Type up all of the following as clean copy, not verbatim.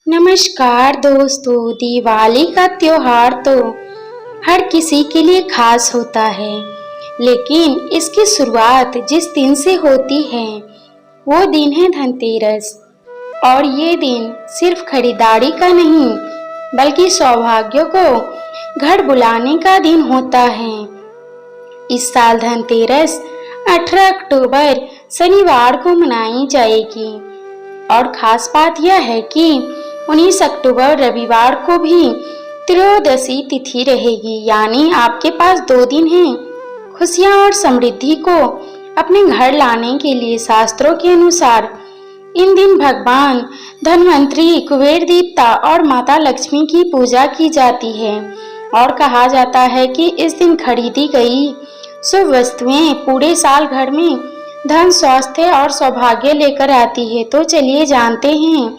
नमस्कार दोस्तों, दिवाली का त्योहार तो हर किसी के लिए खास होता है, लेकिन इसकी शुरुआत जिस दिन से होती है वो दिन है धनतेरस। और ये दिन सिर्फ खरीदारी का नहीं बल्कि सौभाग्य को घर बुलाने का दिन होता है। इस साल धनतेरस 18 अक्टूबर शनिवार को मनाई जाएगी और खास बात यह है कि 19 अक्टूबर रविवार को भी त्रयोदशी तिथि रहेगी, यानी आपके पास 2 दिन हैं खुशियां और समृद्धि को अपने घर लाने के लिए। शास्त्रों के अनुसार इन दिन भगवान धन्वंतरी, कुबेर देवता और माता लक्ष्मी की पूजा की जाती है और कहा जाता है कि इस दिन खरीदी गई शुभ वस्तुएं पूरे साल घर में धन, स्वास्थ्य और सौभाग्य लेकर आती है। तो चलिए जानते हैं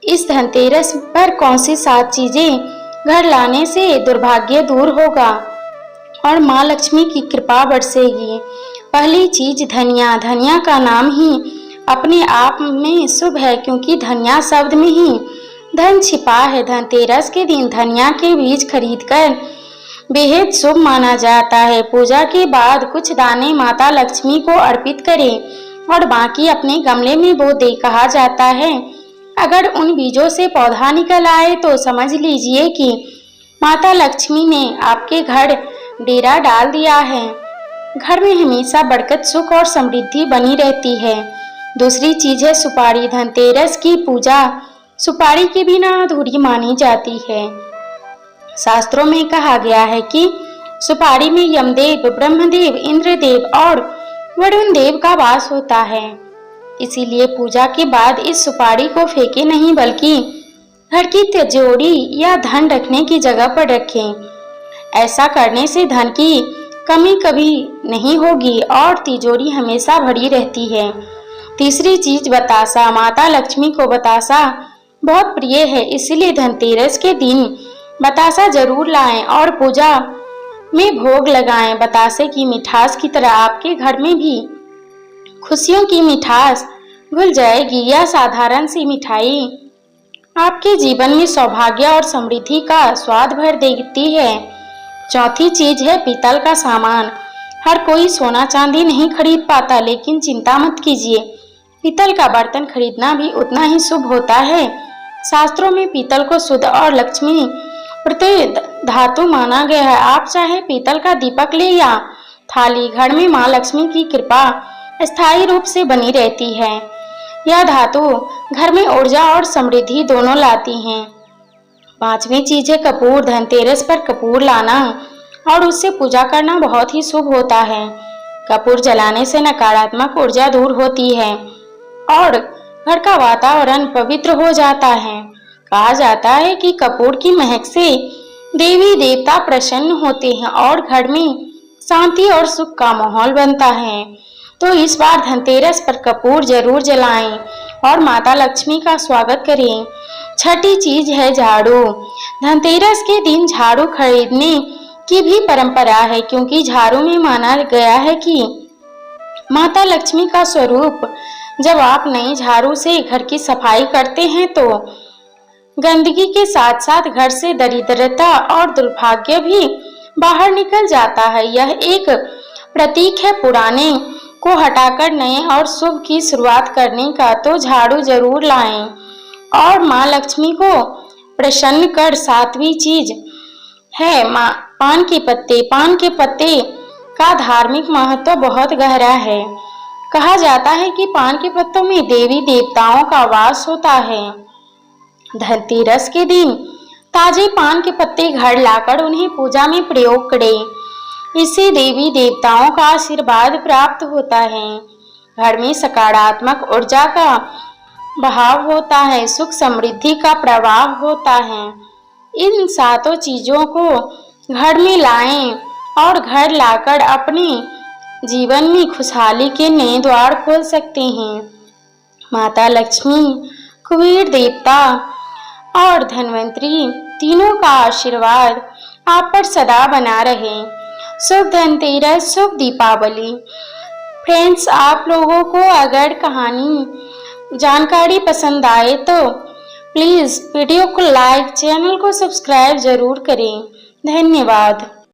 इस धनतेरस पर कौन सी 7 चीजें घर लाने से दुर्भाग्य दूर होगा और माँ लक्ष्मी की कृपा बरसेगी। पहली चीज धनिया। धनिया का नाम ही अपने आप में शुभ है, क्योंकि धनिया शब्द में ही धन छिपा है। धनतेरस के दिन धनिया के बीज खरीदकर बेहद शुभ माना जाता है। पूजा के बाद कुछ दाने माता लक्ष्मी को अर्पित करें और बाकी अपने गमले में बो दे। कहा जाता है अगर उन बीजों से पौधा निकल आए तो समझ लीजिए कि माता लक्ष्मी ने आपके घर डेरा डाल दिया है। घर में हमेशा बरकत, सुख और समृद्धि बनी रहती है। दूसरी चीज है सुपारी। धनतेरस की पूजा सुपारी के बिना अधूरी मानी जाती है। शास्त्रों में कहा गया है कि सुपारी में यमदेव, ब्रह्मदेव, इंद्रदेव और वरुण देव का वास होता है। इसीलिए पूजा के बाद इस सुपारी को फेंके नहीं, बल्कि घर की तिजोरी या धन रखने की जगह पर रखें। ऐसा करने से धन की कमी कभी नहीं होगी और तिजोरी हमेशा भरी रहती है। तीसरी चीज बतासा। माता लक्ष्मी को बतासा बहुत प्रिय है, इसलिए धनतेरस के दिन बतासा जरूर लाएं और पूजा में भोग लगाएं। बतासे की मिठास की तरह आपके घर में भी खुशियों की मिठास घुल जाएगी। यह साधारण सी मिठाई आपके जीवन में सौभाग्य और समृद्धि का स्वाद भर देती है। चौथी चीज है पीतल का सामान। हर कोई सोना चांदी नहीं खरीद पाता, लेकिन चिंता मत कीजिए, पीतल का बर्तन खरीदना भी उतना ही शुभ होता है। शास्त्रों में पीतल को शुद्ध और लक्ष्मी प्रत्यय धातु माना गया है। आप चाहे पीतल का दीपक ले या थाली, घर में माँ लक्ष्मी की कृपा स्थायी रूप से बनी रहती है। यह धातु घर में ऊर्जा और समृद्धि दोनों लाती हैं। 5वीं चीज है कपूर। धनतेरस पर कपूर लाना और उससे पूजा करना बहुत ही शुभ होता है। कपूर जलाने से नकारात्मक ऊर्जा दूर होती है और घर का वातावरण पवित्र हो जाता है। कहा जाता है कि कपूर की महक से देवी देवता प्रसन्न होते हैं और घर में शांति और सुख का माहौल बनता है। तो इस बार धनतेरस पर कपूर जरूर जलाएं और माता लक्ष्मी का स्वागत करें। छठी चीज है झाड़ू। धनतेरस के दिन झाड़ू खरीदने की भी परंपरा है, क्योंकि झाड़ू में माना गया है कि माता लक्ष्मी का स्वरूप। जब आप नई झाड़ू से घर की सफाई करते हैं तो गंदगी के साथ साथ घर से दरिद्रता और दुर्भाग्य भी बाहर निकल जाता है। यह एक प्रतीक है पुराने को हटाकर नए और शुभ की शुरुआत करने का। तो झाड़ू जरूर लाएं और माँ लक्ष्मी को प्रसन्न कर। 7वीं चीज है पान के पत्ते। पान के पत्ते का धार्मिक महत्व बहुत गहरा है। कहा जाता है कि पान के पत्तों में देवी देवताओं का वास होता है। धनतेरस के दिन ताजे पान के पत्ते घर लाकर उन्हें पूजा में प्रयोग करें। इससे देवी देवताओं का आशीर्वाद प्राप्त होता है। घर में सकारात्मक ऊर्जा का बहाव होता है, सुख समृद्धि का प्रवाह होता है। इन 7 चीजों को घर में लाएं और घर लाकर अपने जीवन में खुशहाली के नए द्वार खोल सकते हैं। माता लक्ष्मी, कुबेर देवता और धन्वंतरी तीनों का आशीर्वाद आप पर सदा बना रहे। शुभ धनतेरस, शुभ दीपावली। फ्रेंड्स, आप लोगों को अगर कहानी जानकारी पसंद आए तो प्लीज़ वीडियो को लाइक, चैनल को सब्सक्राइब जरूर करें। धन्यवाद।